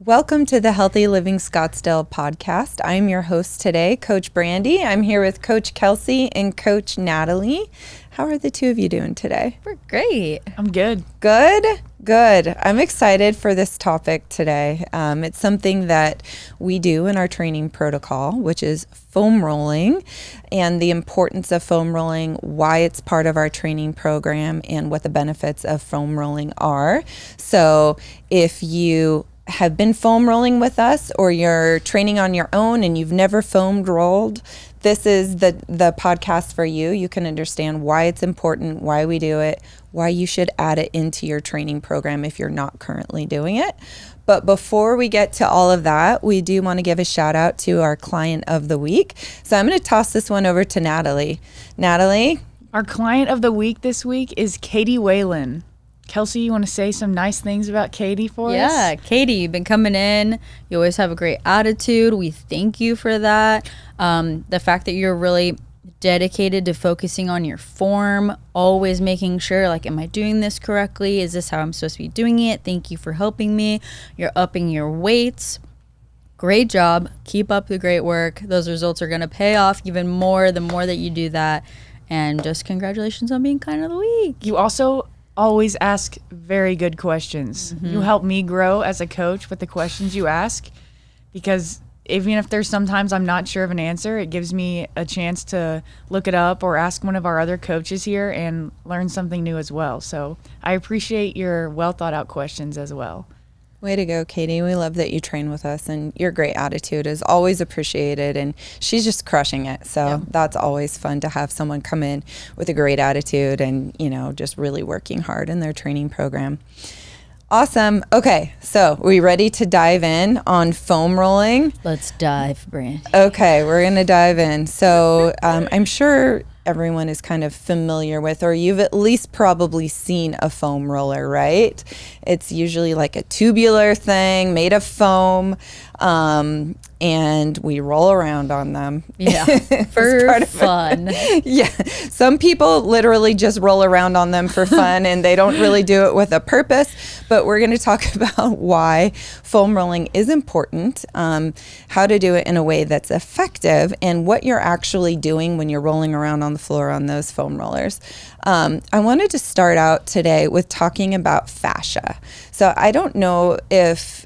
Welcome to the Healthy Living Scottsdale podcast. I'm your host today, Coach Brandy. I'm here with Coach Kelsey and Coach Natalie. How are the two of you doing today? We're great. I'm good. Good. I'm excited for this topic today. It's something that we do in our training protocol, which is foam rolling, and the importance of foam rolling, why it's part of our training program, and what the benefits of foam rolling are. So if you have been foam rolling with us, or you're training on your own and you've never foamed rolled, this is the podcast for you. You can understand why it's important, why we do it, why you should add it into your training program if you're not currently doing it. But before we get to all of that, we do want to give a shout out to our client of the week. So I'm going to toss this one over to Natalie. Natalie? Our client of the week this week is Katie Whalen. Kelsey, you want to say some nice things about Katie for us? Yeah, Katie, you've been coming in. You always have a great attitude. We thank you for that. The fact that you're really dedicated to focusing on your form, always making sure, like, am I doing this correctly? Is this how I'm supposed to be doing it? Thank you for helping me. You're upping your weights. Great job. Keep up the great work. Those results are going to pay off even more the more that you do that. And just congratulations on being client of the week. You also always ask very good questions. Mm-hmm. You help me grow as a coach with the questions you ask, because even if there's sometimes I'm not sure of an answer, it gives me a chance to look it up or ask one of our other coaches here and learn something new as well. So I appreciate your well thought out questions as well. Way to go, Katie. We love that you train with us, and your great attitude is always appreciated, and she's just crushing it. So That's always fun to have someone come in with a great attitude and, just really working hard in their training program. Awesome. Okay, so we ready to dive in on foam rolling? Let's dive, Brandy. Okay, we're going to dive in. So I'm sure everyone is kind of familiar with, or you've at least probably seen a foam roller, right? It's usually like a tubular thing made of foam, and we roll around on them. Yeah, for fun. Yeah, some people literally just roll around on them for fun, and they don't really do it with a purpose. But we're going to talk about why foam rolling is important, how to do it in a way that's effective, and what you're actually doing when you're rolling around on the floor on those foam rollers. I wanted to start out today with talking about fascia. So I don't know if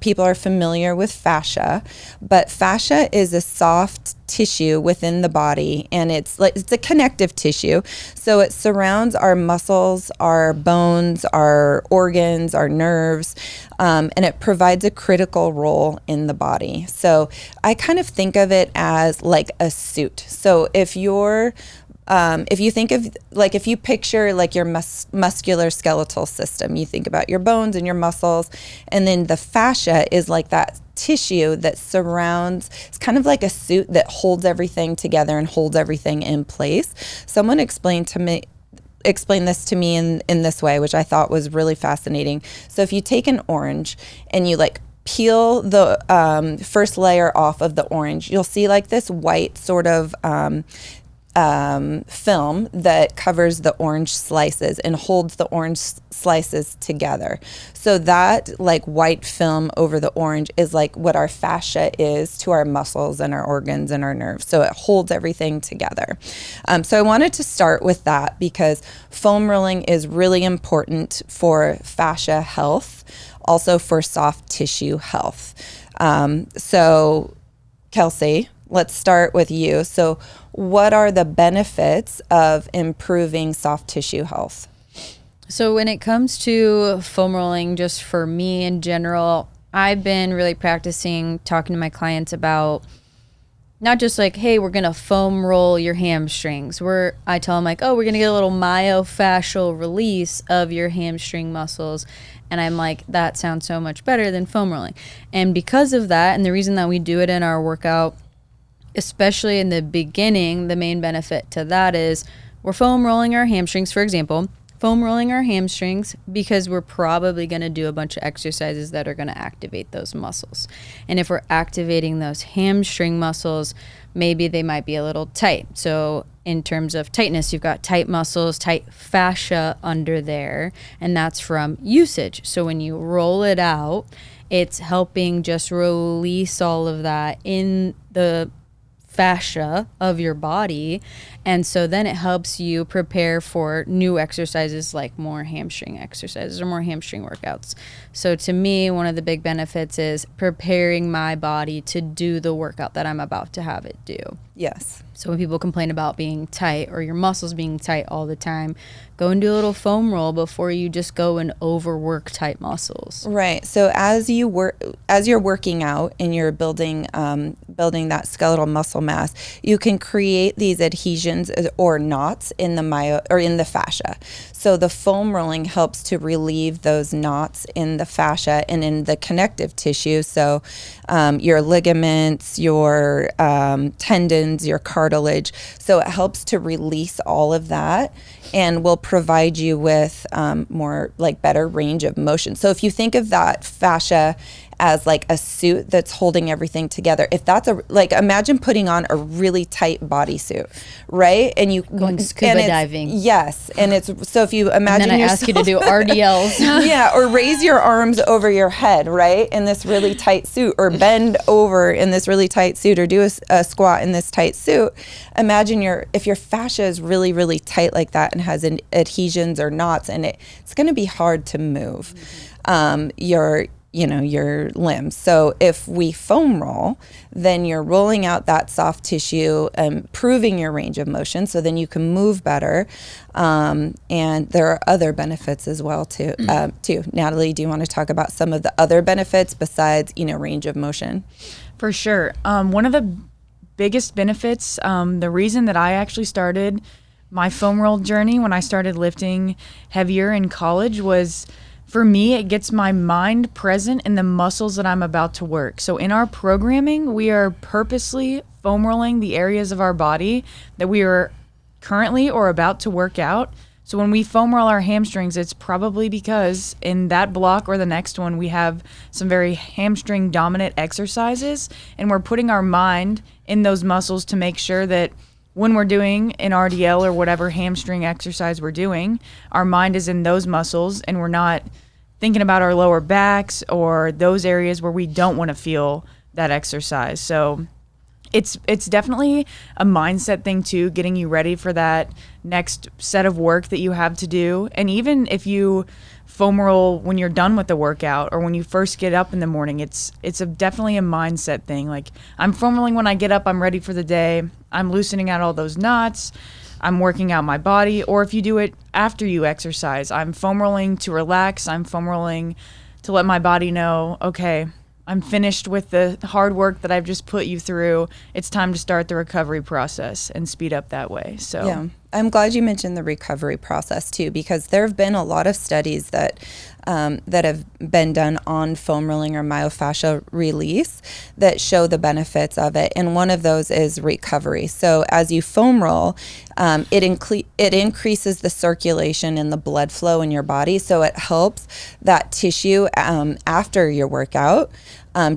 people are familiar with fascia, but fascia is a soft tissue within the body, and it's a connective tissue. So it surrounds our muscles, our bones, our organs, our nerves, and it provides a critical role in the body. So I kind of think of it as like a suit. So if you think of, like, if you picture like your muscular skeletal system, you think about your bones and your muscles, and then the fascia is like that tissue that surrounds, it's kind of like a suit that holds everything together and holds everything in place. Someone explained this to me in this way, which I thought was really fascinating. So if you take an orange and you peel the first layer off of the orange, you'll see like this white sort of film that covers the orange slices and holds the orange slices together. So that white film over the orange is like what our fascia is to our muscles and our organs and our nerves. So it holds everything together. So I wanted to start with that because foam rolling is really important for fascia health, also for soft tissue health. So Kelsey, let's start with you. So what are the benefits of improving soft tissue health? So when it comes to foam rolling, just for me in general, I've been really practicing talking to my clients about not just like, hey, we're going to foam roll your hamstrings. I tell them we're going to get a little myofascial release of your hamstring muscles. And I'm like, that sounds so much better than foam rolling. And because of that, and the reason that we do it in our workout, especially in the beginning, the main benefit to that is we're foam rolling our hamstrings, for example, because we're probably going to do a bunch of exercises that are going to activate those muscles. And if we're activating those hamstring muscles, maybe they might be a little tight. So in terms of tightness, you've got tight muscles, tight fascia under there, and that's from usage. So when you roll it out, it's helping just release all of that in the fascia of your body. And so then it helps you prepare for new exercises, like more hamstring exercises or more hamstring workouts. So to me, one of the big benefits is preparing my body to do the workout that I'm about to have it do. Yes. So when people complain about being tight or your muscles being tight all the time, go and do a little foam roll before you just go and overwork tight muscles. Right. So as you're working out and you're building that skeletal muscle mass, you can create these adhesions or knots in the fascia. So the foam rolling helps to relieve those knots in the fascia and in the connective tissue. So your ligaments, your tendons, your cartilage. So it helps to release all of that and will provide you with more like better range of motion. So if you think of that fascia as like a suit that's holding everything together, if that's imagine putting on a really tight bodysuit, right? And you going scuba diving. Yes. And it's, so if you imagine and then I ask you to do RDLs. Yeah. Or raise your arms over your head, right? In this really tight suit, or bend over in this really tight suit, or do a squat in this tight suit. Imagine if your fascia is really, really tight like that and has adhesions or knots in it, it's going to be hard to move your limbs. So if we foam roll, then you're rolling out that soft tissue and improving your range of motion, so then you can move better. And there are other benefits as well too. Natalie, do you want to talk about some of the other benefits besides, range of motion? For sure. One of the biggest benefits, the reason that I actually started my foam roll journey when I started lifting heavier in college was, for me, it gets my mind present in the muscles that I'm about to work. So in our programming, we are purposely foam rolling the areas of our body that we are currently or about to work out. So when we foam roll our hamstrings, it's probably because in that block or the next one, we have some very hamstring dominant exercises, and we're putting our mind in those muscles to make sure that when we're doing an RDL or whatever hamstring exercise we're doing, our mind is in those muscles and we're not thinking about our lower backs or those areas where we don't want to feel that exercise. So it's definitely a mindset thing too, getting you ready for that next set of work that you have to do. And even if you foam roll when you're done with the workout or when you first get up in the morning, it's definitely a mindset thing. Like, I'm foam rolling when I get up, I'm ready for the day, I'm loosening out all those knots, I'm working out my body. Or if you do it after you exercise, I'm foam rolling to relax, I'm foam rolling to let my body know, okay, I'm finished with the hard work that I've just put you through. It's time to start the recovery process and speed up that way. So yeah, I'm glad you mentioned the recovery process too, because there have been a lot of studies that have been done on foam rolling or myofascial release that show the benefits of it. And one of those is recovery. So as you foam roll, it increases the circulation and the blood flow in your body. So it helps that tissue after your workout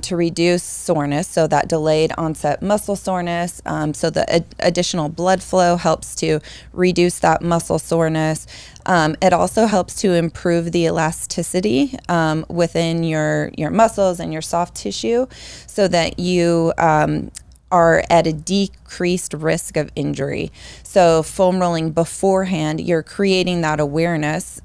to reduce soreness, so that delayed onset muscle soreness. So the additional blood flow helps to reduce that muscle soreness. It also helps to improve the elasticity within your muscles and your soft tissue, so that you are at a decreased risk of injury. So foam rolling beforehand, you're creating that awareness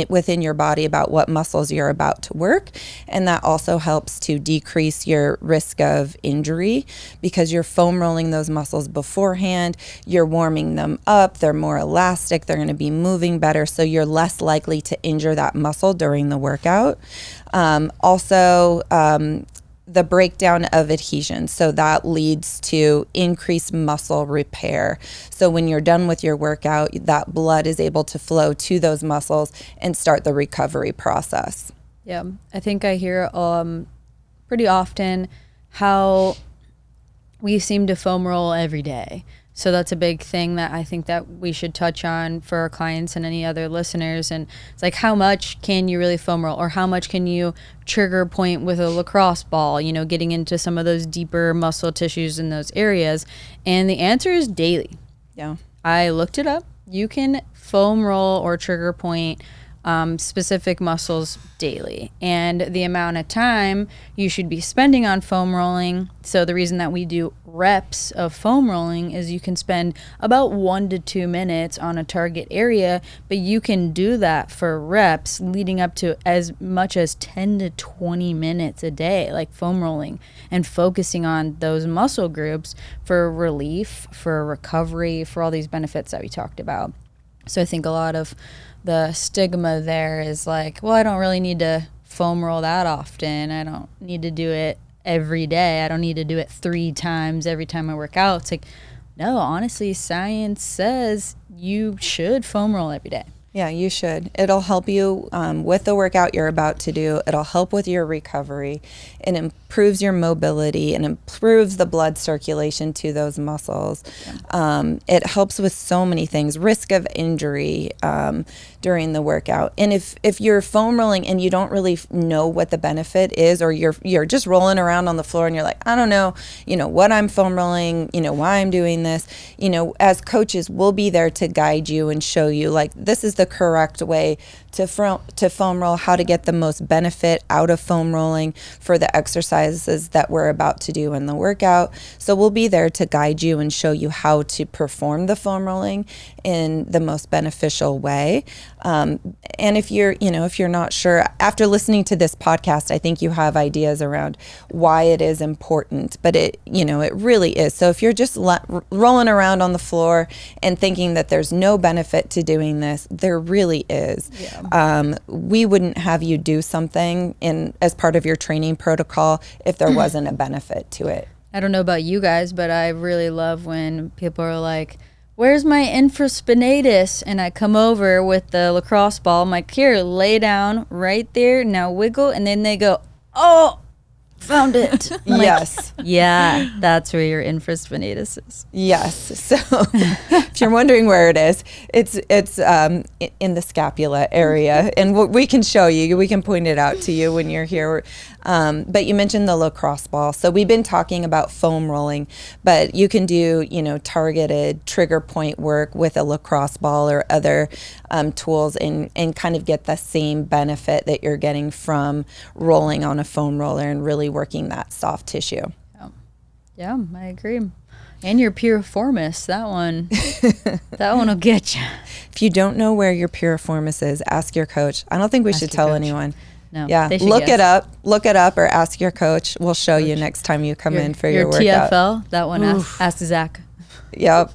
within your body about what muscles you're about to work. And that also helps to decrease your risk of injury, because you're foam rolling those muscles beforehand, you're warming them up, they're more elastic, they're going to be moving better, so you're less likely to injure that muscle during the workout. The breakdown of adhesions. So that leads to increased muscle repair. So when you're done with your workout, that blood is able to flow to those muscles and start the recovery process. Yeah, I think I hear pretty often how we seem to foam roll every day. So that's a big thing that I think that we should touch on for our clients and any other listeners. And it's like, how much can you really foam roll, or how much can you trigger point with a lacrosse ball, getting into some of those deeper muscle tissues in those areas? And the answer is daily. Yeah. I looked it up. You can foam roll or trigger point specific muscles daily, and the amount of time you should be spending on foam rolling. So the reason that we do reps of foam rolling is you can spend about 1 to 2 minutes on a target area, but you can do that for reps leading up to as much as 10 to 20 minutes a day, like foam rolling, and focusing on those muscle groups for relief, for recovery, for all these benefits that we talked about. So I think a lot of the stigma there is like, well, I don't really need to foam roll that often. I don't need to do it every day. I don't need to do it 3 times every time I work out. It's like, no, honestly, science says you should foam roll every day. Yeah, you should. It'll help you with the workout you're about to do. It'll help with your recovery. It improves your mobility and improves the blood circulation to those muscles. Yeah. It helps with so many things, risk of injury during the workout. And if you're foam rolling and you don't really know what the benefit is, or you're just rolling around on the floor and you're like, I don't know, what I'm foam rolling, why I'm doing this, as coaches, we'll be there to guide you and show you, like, this is the correct way to foam roll, how to get the most benefit out of foam rolling for the exercises that we're about to do in the workout. So we'll be there to guide you and show you how to perform the foam rolling in the most beneficial way. And if you're not sure, after listening to this podcast, I think you have ideas around why it is important, but it really is. So if you're just rolling around on the floor and thinking that there's no benefit to doing this, there really is. Yeah. We wouldn't have you do something as part of your training protocol if there wasn't a benefit to it. I don't know about you guys, but I really love when people are like, where's my infraspinatus? And I come over with the lacrosse ball. I'm like, here, lay down right there. Now wiggle. And then they go, oh, found it. Yes. Like, yeah, that's where your infraspinatus is. Yes. So if you're wondering where it is, it's in the scapula area. And we can show you. We can point it out to you when you're here. But you mentioned the lacrosse ball. So we've been talking about foam rolling, but you can do, targeted trigger point work with a lacrosse ball or other tools and kind of get the same benefit that you're getting from rolling on a foam roller and really working that soft tissue. Yeah, I agree. And your piriformis, that one will get you. If you don't know where your piriformis is, ask your coach. I don't think we should tell anyone. No, yeah, look it up or ask your coach. We'll show you next time you come in for your workout. TFL, that one, ask Zach. Yep.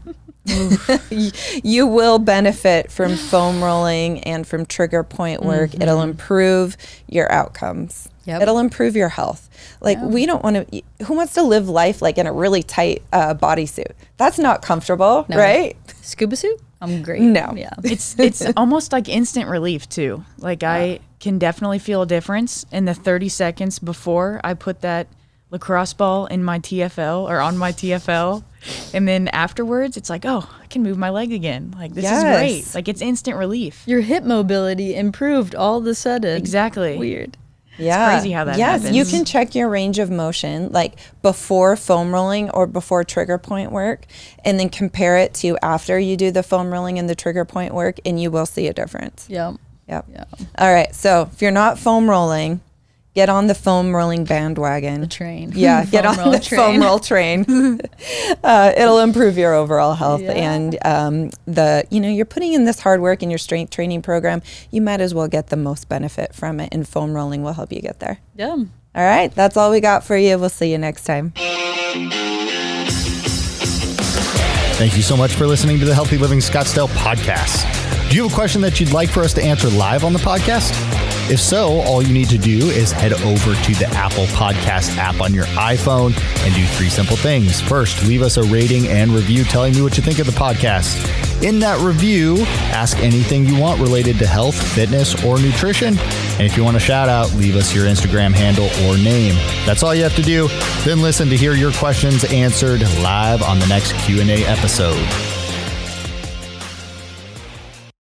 You will benefit from foam rolling and from trigger point work. Mm-hmm. It'll improve your outcomes. Yep. It'll improve your health. Like, we don't want to, who wants to live life like in a really tight bodysuit? That's not comfortable, right? Scuba suit? I'm great. No. Yeah. It's almost like instant relief too. Like, I can definitely feel a difference in the 30 seconds before I put that lacrosse ball in my TFL or on my TFL. And then afterwards, it's like, oh, I can move my leg again. Like, this is great. Like, it's instant relief. Your hip mobility improved all of a sudden. Exactly. Weird. Yeah. It's crazy how that happens. You can check your range of motion, like before foam rolling or before trigger point work, and then compare it to after you do the foam rolling and the trigger point work, and you will see a difference. Yep. All right. So if you're not foam rolling, get on the foam rolling bandwagon. The train. Yeah, get on the foam roll train. It'll improve your overall health. Yeah. And you're putting in this hard work in your strength training program. You might as well get the most benefit from it, and foam rolling will help you get there. Yeah. All right, that's all we got for you. We'll see you next time. Thank you so much for listening to the Healthy Living Scottsdale podcast. Do you have a question that you'd like for us to answer live on the podcast? If so, all you need to do is head over to the Apple Podcast app on your iPhone and do 3 simple things. First, leave us a rating and review telling me what you think of the podcast. In that review, ask anything you want related to health, fitness, or nutrition. And if you want a shout out, leave us your Instagram handle or name. That's all you have to do. Then listen to hear your questions answered live on the next Q&A episode.